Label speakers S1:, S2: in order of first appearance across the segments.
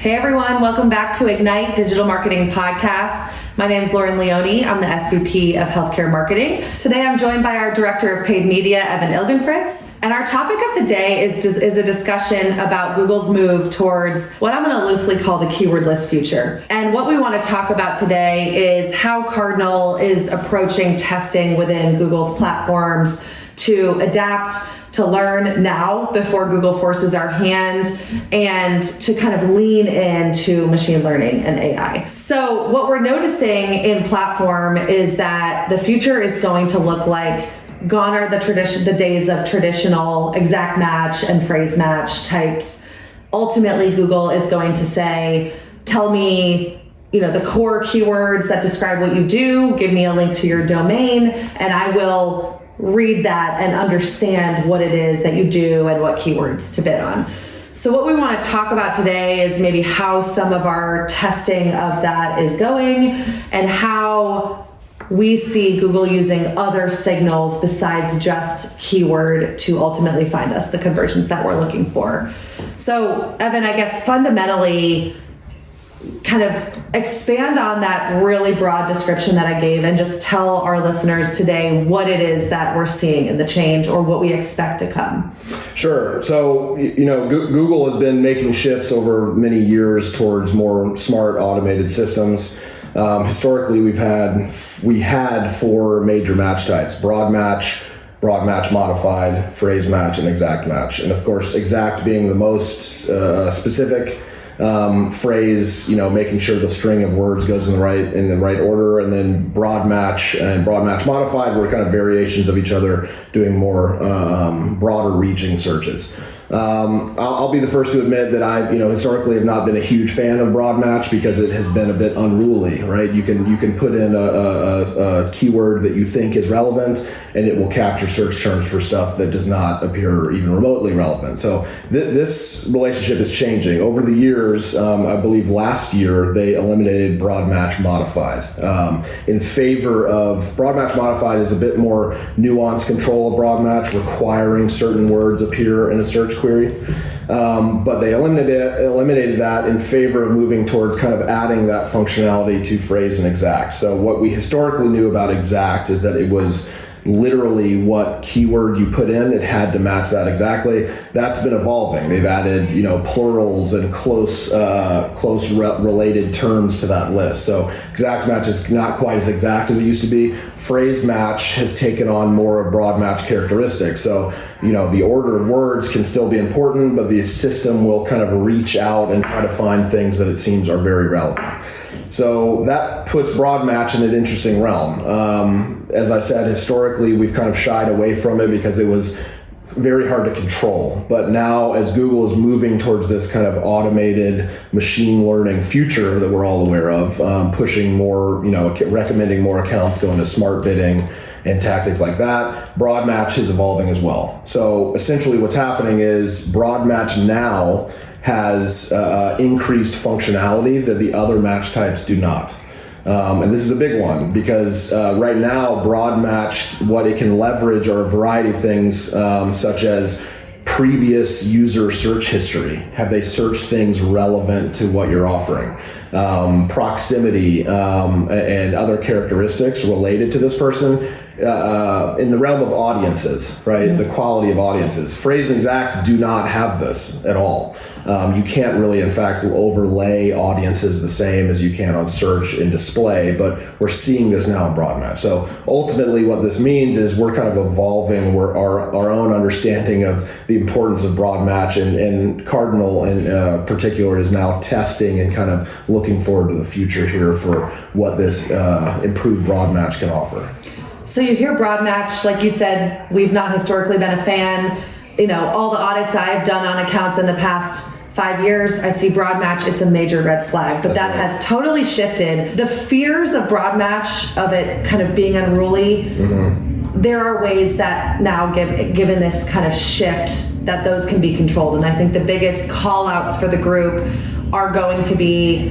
S1: Hey everyone, welcome back to Ignite Digital Marketing Podcast. My name is Leone. I'm the SVP of Healthcare Marketing. Today I'm joined by our Director of Paid Media, Ilgenfritz. And our topic of the day is a discussion about Google's move towards what I'm going to loosely call the keywordless future. And what we want to talk about today is how Cardinal is approaching testing within Google's platforms to adapt, to learn now before Google forces our hand, and to kind of lean into machine learning and AI. So what we're noticing in platform is that the future is going to look like gone are the days of traditional exact match and phrase match types. Ultimately, Google is going to say, tell me, the core keywords that describe what you do, give me a link to your domain, and I will read that and understand what it is that you do and what keywords to bid on. So what we want to talk about today is maybe how some of our testing of that is going and how we see Google using other signals besides just keyword to ultimately find us the conversions that we're looking for. So Evan, I guess fundamentally, kind of expand on that really broad description that I gave and just tell our listeners today what it is that we're seeing in the change or what we expect to come.
S2: Sure. So, Google has been making shifts over many years towards more smart automated systems. Historically, we had four major match types: broad match modified, phrase match, and exact match. And of course, exact being the most specific phrase, making sure the string of words goes in the right order, and then broad match and broad match modified were kind of variations of each other, doing more broader reaching searches. I'll be the first to admit that I, historically have not been a huge fan of broad match because it has been a bit unruly, right? You can put in a keyword that you think is relevant, and it will capture search terms for stuff that does not appear even remotely relevant. So this relationship is changing. Over the years, I believe last year, they eliminated broad match modified in favor of broad match modified is a bit more nuanced control of broad match, requiring certain words appear in a search query. But they eliminated that in favor of moving towards kind of adding that functionality to phrase and exact. So what we historically knew about exact is that it was literally what keyword you put in, it had to match that exactly. That's been evolving. They've added, plurals and close related terms to that list. So exact match is not quite as exact as it used to be. Phrase match has taken on more of broad match characteristics. So, the order of words can still be important, but the system will kind of reach out and try to find things that it seems are very relevant. So that puts broad match in an interesting realm. As I said, historically, we've kind of shied away from it because it was very hard to control. But now, as Google is moving towards this kind of automated machine learning future that we're all aware of, pushing more, recommending more accounts going to smart bidding and tactics like that, broad match is evolving as well. So essentially what's happening is broad match now has increased functionality that the other match types do not. And this is a big one because right now, broad match, what it can leverage are a variety of things such as previous user search history. Have they searched things relevant to what you're offering? Proximity and other characteristics related to this person. In the realm of audiences, right? The quality of audiences. Phrase and exact do not have this at all. You can't really, in fact, overlay audiences the same as you can on search and display, but we're seeing this now in broad match. So ultimately what this means is we're kind of evolving our own understanding of the importance of broad match, and Cardinal in particular is now testing and kind of looking forward to the future here for what this improved broad match can offer.
S1: So you hear broad match, like you said, we've not historically been a fan. All the audits I've done on accounts in the past 5 years, I see broad match, it's a major red flag, but that has totally shifted. The fears of broad match, of it kind of being unruly, there are ways that now, given this kind of shift, that those can be controlled. And I think the biggest call outs for the group are going to be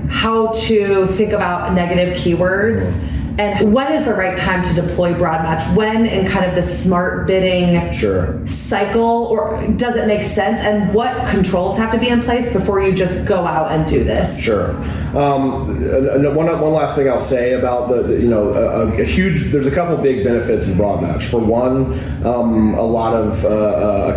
S1: how to think about negative keywords And when is the right time to deploy broad match? When in kind of the smart bidding cycle, or does it make sense? And what controls have to be in place before you just go out and do this?
S2: Sure. One last thing I'll say about there's a couple big benefits in broad match. For one, a lot of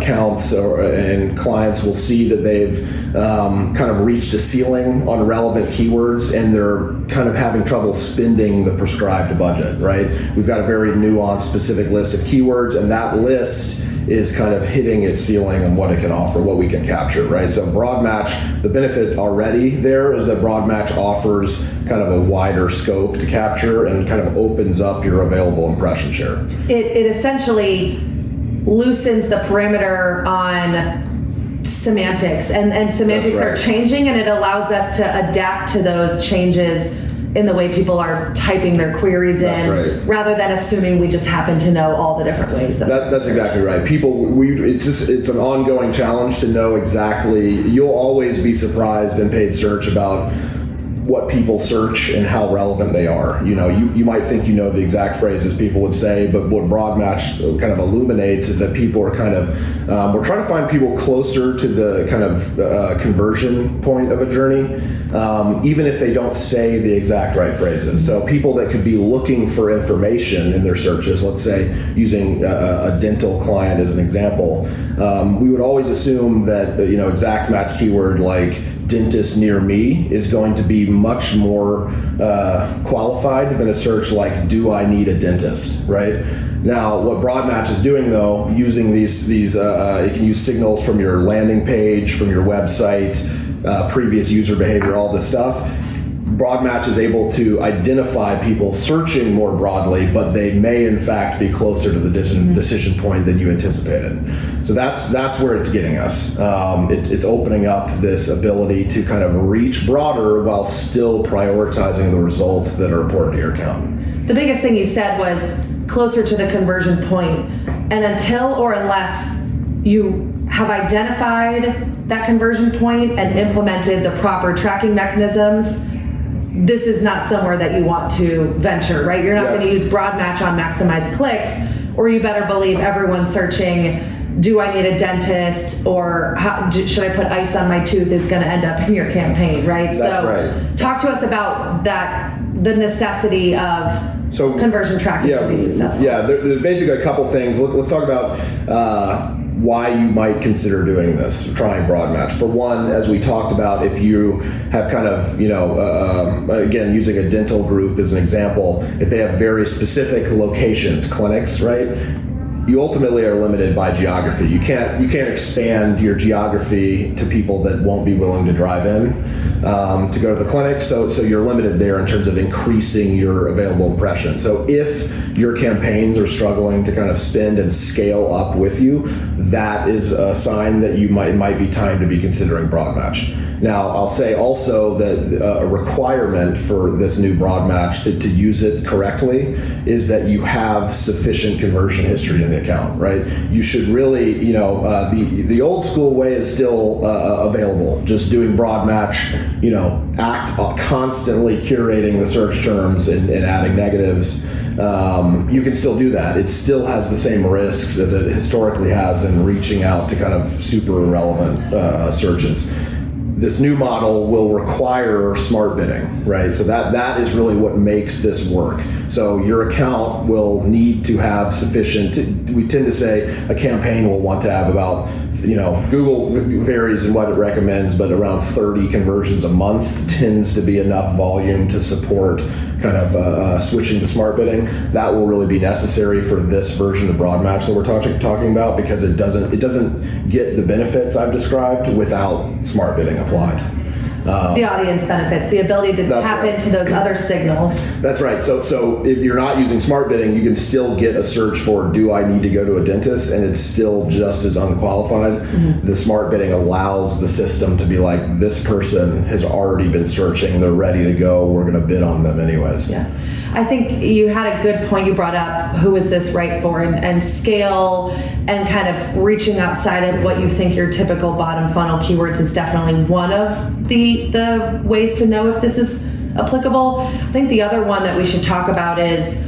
S2: accounts and clients will see that they've kind of reached a ceiling on relevant keywords, and they're kind of having trouble spending the prescribed budget, right? We've got a very nuanced, specific list of keywords, and that list is kind of hitting its ceiling on what it can offer, what we can capture, right? So broad match, the benefit already there is that broad match offers kind of a wider scope to capture and kind of opens up your available impression share.
S1: It essentially loosens the perimeter on semantics, and semantics are changing, and it allows us to adapt to those changes in the way people are typing their queries in, rather than assuming we just happen to know all the different ways.
S2: That's exactly right. It's an ongoing challenge to know exactly. You'll always be surprised in paid search about what people search and how relevant they are. You might think you know the exact phrases people would say, but what broad match kind of illuminates is that people are kind of, we're trying to find people closer to the kind of conversion point of a journey, even if they don't say the exact right phrases. So people that could be looking for information in their searches, let's say using a dental client as an example, we would always assume that exact match keyword like dentist near me is going to be much more qualified than a search like, do I need a dentist, right? Now, what broad match is doing though, using these it can use signals from your landing page, from your website, previous user behavior, all this stuff. Broad match is able to identify people searching more broadly, but they may in fact be closer to the decision point than you anticipated. So that's where it's getting us. It's opening up this ability to kind of reach broader while still prioritizing the results that are important to your account.
S1: The biggest thing you said was closer to the conversion point. And until or unless you have identified that conversion point and implemented the proper tracking mechanisms, this is not somewhere that you want to venture, right? You're not going to use broad match on maximize clicks, or you better believe everyone's searching, do I need a dentist, or should I put ice on my tooth is going to end up in your campaign, right?
S2: That's right.
S1: Talk to us about that, the necessity of conversion tracking to be successful.
S2: Yeah, there's basically a couple things. Let's talk about why you might consider doing this, trying broad match. For one, as we talked about, if you have kind of, again, using a dental group as an example, if they have very specific locations, clinics, right? You ultimately are limited by geography. You can't expand your geography to people that won't be willing to drive in to go to the clinic. So you're limited there in terms of increasing your available impression. So if your campaigns are struggling to kind of spend and scale up with you, that is a sign that it might be time to be considering broad match. Now, I'll say also that a requirement for this new broad match to use it correctly is that you have sufficient conversion history in the account, right? You should really, the old school way is still available. Just doing broad match, constantly curating the search terms and adding negatives. You can still do that. It still has the same risks as it historically has in reaching out to kind of super irrelevant searches. This new model will require smart bidding, right? So that is really what makes this work. So your account will need to have sufficient, we tend to say a campaign will want to have about, Google varies in what it recommends, but around 30 conversions a month tends to be enough volume to support kind of switching to smart bidding. That will really be necessary for this version of broad match that we're talking about, because it doesn't get the benefits I've described without smart bidding applied.
S1: The audience benefits, the ability to tap into those other signals.
S2: That's right. So if you're not using smart bidding, you can still get a search for, do I need to go to a dentist? And it's still just as unqualified. Mm-hmm. The smart bidding allows the system to be like, this person has already been searching, they're ready to go, we're going to bid on them anyways.
S1: Yeah. I think you had a good point you brought up, who is this right for, and scale and kind of reaching outside of what you think your typical bottom funnel keywords is definitely one of the ways to know if this is applicable. I think the other one that we should talk about is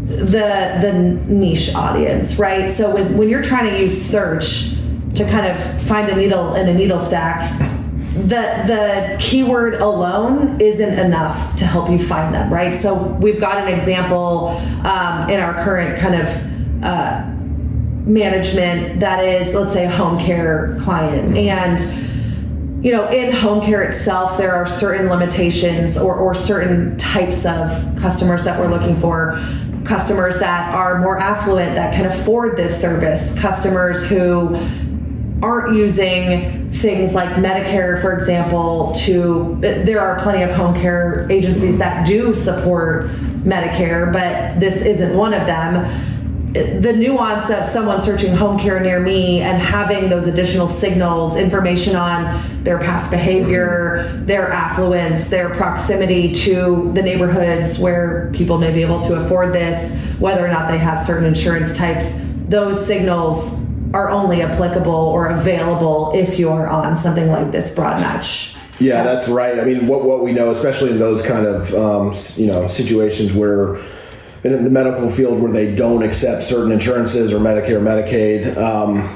S1: the niche audience, right? So when you're trying to use search to kind of find a needle in a needle stack, the keyword alone isn't enough to help you find them, right? So we've got an example in our current kind of management that is, let's say, a home care client. And, you know, in home care itself, there are certain limitations or certain types of customers that we're looking for. Customers that are more affluent, that can afford this service. Customers who aren't using things like Medicare, for example, there are plenty of home care agencies that do support Medicare, but this isn't one of them. The nuance of someone searching home care near me and having those additional signals, information on their past behavior, their affluence, their proximity to the neighborhoods where people may be able to afford this, whether or not they have certain insurance types, those signals are only applicable or available if you're on something like this broad match.
S2: Yeah, that's right. I mean, what we know, especially in those kind of situations where in the medical field where they don't accept certain insurances or Medicare, Medicaid,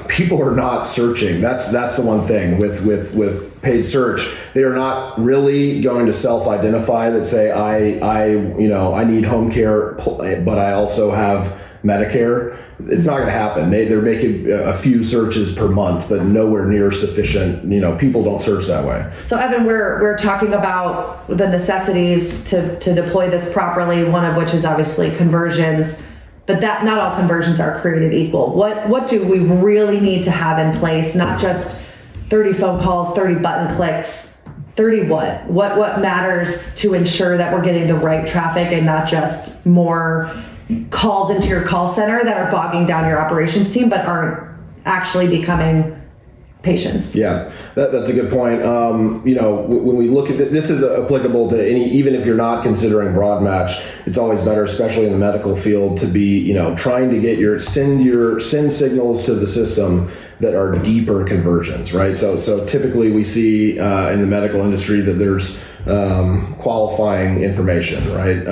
S2: people are not searching. That's the one thing with paid search. They are not really going to self-identify that say I need home care, but I also have Medicare. It's not going to happen. They're making a few searches per month, but nowhere near sufficient. People don't search that way.
S1: So Evan, we're talking about the necessities to deploy this properly, one of which is obviously conversions, but that not all conversions are created equal. What do we really need to have in place? Not just 30 phone calls, 30 button clicks, 30 what? What matters to ensure that we're getting the right traffic and not just more calls into your call center that are bogging down your operations team but aren't actually becoming patients?
S2: Yeah, that's a good point. When we look at this is applicable to even if you're not considering broad match, it's always better, especially in the medical field, to be trying to send signals to the system that are deeper conversions, right? So typically we see in the medical industry that there's qualifying information, right?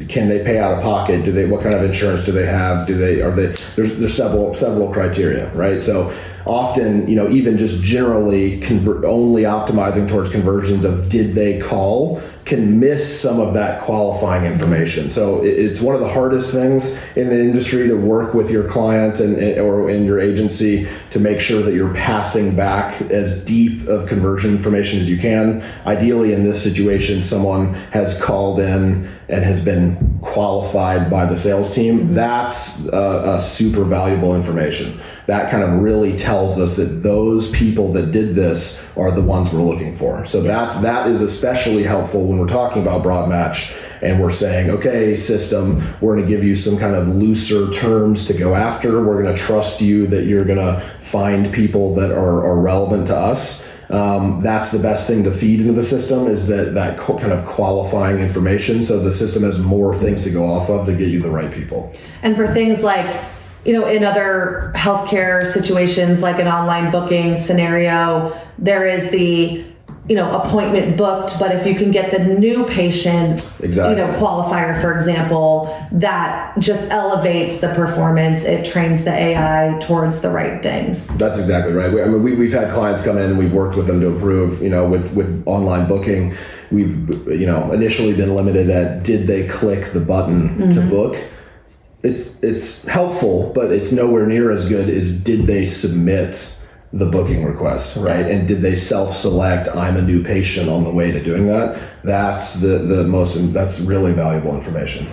S2: Can they pay out of pocket? What kind of insurance do they have? There's several criteria, right? So often, even just generally only optimizing towards conversions of did they call can miss some of that qualifying information. So it's one of the hardest things in the industry to work with your client or in your agency to make sure that you're passing back as deep of conversion information as you can. Ideally, in this situation, someone has called in and has been qualified by the sales team. That's a super valuable information. That kind of really tells us that those people that did this are the ones we're looking for. So that is especially helpful when we're talking about broad match and we're saying, okay, system, we're going to give you some kind of looser terms to go after. We're going to trust you that you're going to find people that are relevant to us. That's the best thing to feed into the system is that kind of qualifying information. So the system has more things to go off of to get you the right people.
S1: And for things like, in other healthcare situations, like an online booking scenario, there is the, appointment booked, but if you can get the new patient, qualifier, for example, that just elevates the performance. It trains the AI towards the right things.
S2: That's exactly right. We've had clients come in and we've worked with them to improve, with online booking. We've, initially been limited at did they click the button to book? It's helpful, but it's nowhere near as good as did they submit the booking request, right? And did they self-select I'm a new patient on the way to doing that? That's that's really valuable information.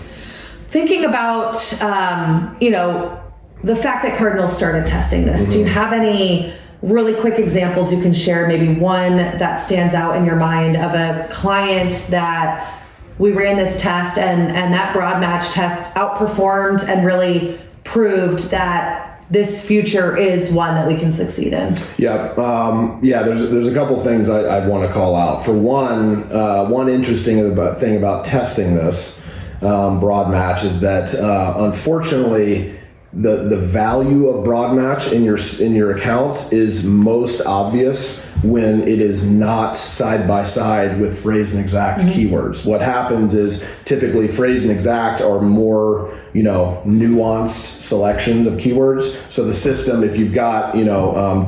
S1: Thinking about the fact that Cardinal started testing this, do you have any really quick examples you can share? Maybe one that stands out in your mind of a client that we ran this test and that broad match test outperformed and really proved that this future is one that we can succeed in.
S2: Yeah. There's a couple things I'd want to call out. For one interesting thing about testing this broad match is that unfortunately the value of broad match in your account is most obvious when it is not side by side with phrase and exact keywords. What happens is typically phrase and exact are more nuanced selections of keywords. So the system, if you've got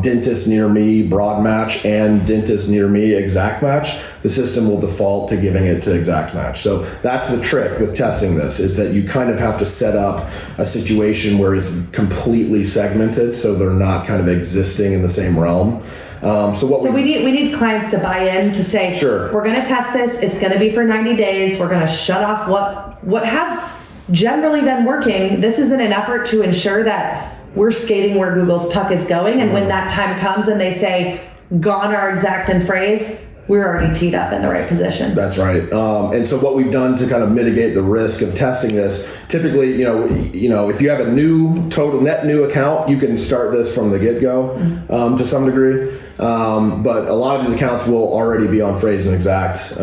S2: dentist near me broad match and dentist near me exact match, the system will default to giving it to exact match. So that's the trick with testing this, is that you kind of have to set up a situation where it's completely segmented so they're not kind of existing in the same realm.
S1: We need clients to buy in, to say,
S2: sure,
S1: we're going to test this. It's going to be for 90 days. We're going to shut off what has generally been working. This is in an effort to ensure that we're skating where Google's puck is going. And when that time comes and they say, gone are exact and phrase, we're already teed up in the right position.
S2: That's right. And so what we've done to kind of mitigate the risk of testing this, typically, if you have a net new account, you can start this from the get-go to some degree. But a lot of these accounts will already be on phrase and exact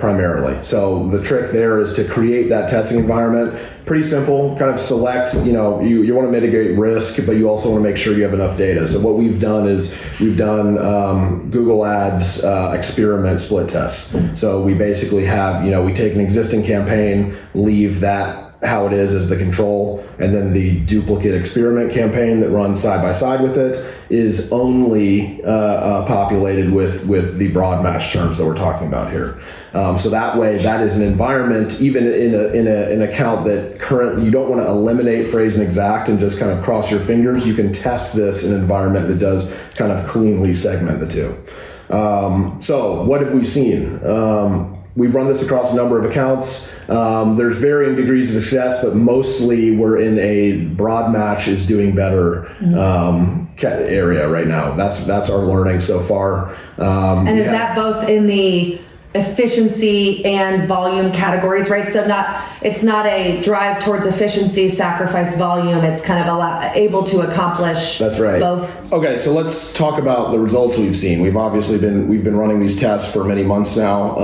S2: primarily. So the trick there is to create that testing environment. Pretty simple, kind of select, you want to mitigate risk, but you also want to make sure you have enough data. So what we've done is we've done Google Ads experiment split tests. So we basically have, we take an existing campaign, leave that how it is as the control, and then the duplicate experiment campaign that runs side by side with it is only populated with the broad match terms that we're talking about here. So that way, that is an environment, even in an account that you don't want to eliminate phrase and exact and just kind of cross your fingers. You can test this in an environment that does kind of cleanly segment the two. So what have we seen? We've run this across a number of accounts. There's varying degrees of success, but mostly we're in a broad match is doing better area right now. That's our learning so far.
S1: And is that both in the efficiency and volume categories, right? So it's not a drive towards efficiency, sacrifice volume. It's kind of able to accomplish
S2: That's right.
S1: both.
S2: Okay, so let's talk about the results we've seen. We've been running these tests for many months now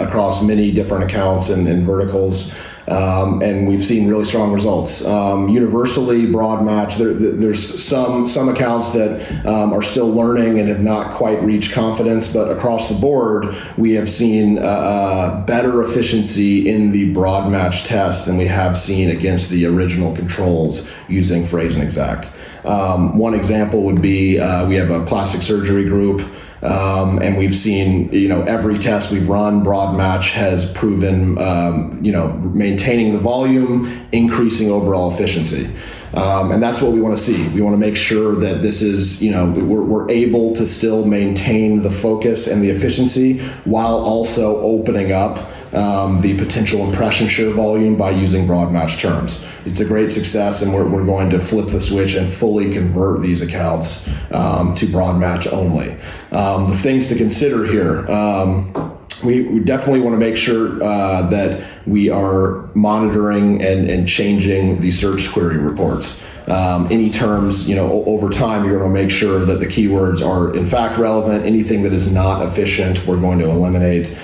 S2: across many different accounts and verticals. And we've seen really strong results. Universally, broad match. There's some accounts that are still learning and have not quite reached confidence, but across the board, we have seen better efficiency in the broad match test than we have seen against the original controls using phrase and exact. One example would be we have a plastic surgery group. And we've seen, every test we've run, broad match has proven, maintaining the volume, increasing overall efficiency. And that's what we want to see. We want to make sure that this is, we're able to still maintain the focus and the efficiency while also opening up the potential impression share volume by using broad match terms. It's a great success, and we're going to flip the switch and fully convert these accounts to broad match only. The things to consider here, we definitely want to make sure that we are monitoring and changing the search query reports. Any terms, over time, you're going to make sure that the keywords are in fact relevant. Anything that is not efficient, we're going to eliminate.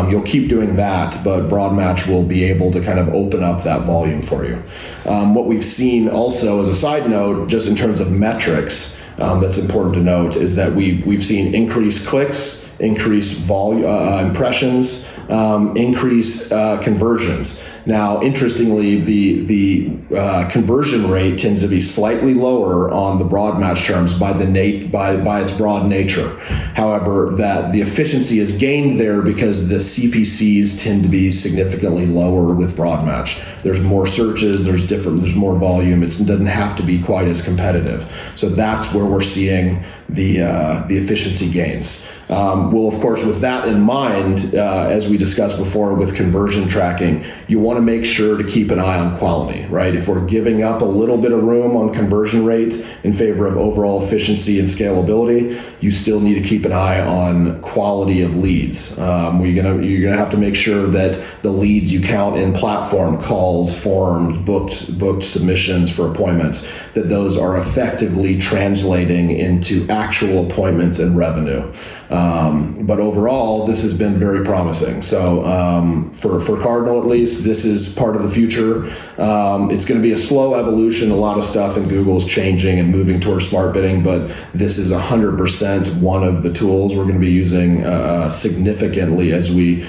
S2: You'll keep doing that, but broad match will be able to kind of open up that volume for you. What we've seen also, as a side note, just in terms of metrics, that's important to note, is that we've seen increased clicks, increased volume, impressions, increased conversions. Now, interestingly, the conversion rate tends to be slightly lower on the broad match terms by its broad nature. However, that the efficiency is gained there because the CPCs tend to be significantly lower with broad match. There's more searches, there's more volume. It doesn't have to be quite as competitive. So that's where we're seeing the efficiency gains. Well, of course, with that in mind, as we discussed before with conversion tracking, you want to make sure to keep an eye on quality, right? If we're giving up a little bit of room on conversion rates in favor of overall efficiency and scalability, you still need to keep an eye on quality of leads. You're gonna have to make sure that the leads you count in platform calls, forms, booked submissions for appointments, that those are effectively translating into actual appointments and revenue. But overall, this has been very promising. So for Cardinal, at least, this is part of the future. It's going to be a slow evolution. A lot of stuff in Google is changing and moving towards smart bidding, but this is 100% one of the tools we're going to be using significantly as we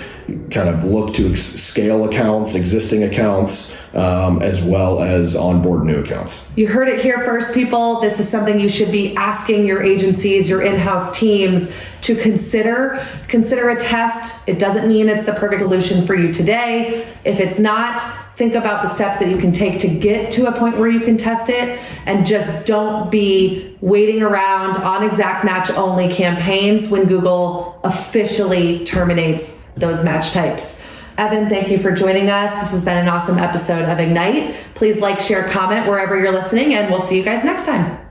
S2: kind of look to scale accounts, existing accounts, as well as onboard new accounts.
S1: You heard it here first, people. This is something you should be asking your agencies, your in-house teams to consider. Consider a test. It doesn't mean it's the perfect solution for you today. If it's not, think about the steps that you can take to get to a point where you can test it, and just don't be waiting around on exact match only campaigns when Google officially terminates those match types. Evan, thank you for joining us. This has been an awesome episode of Ignite. Please like, share, comment wherever you're listening, and we'll see you guys next time.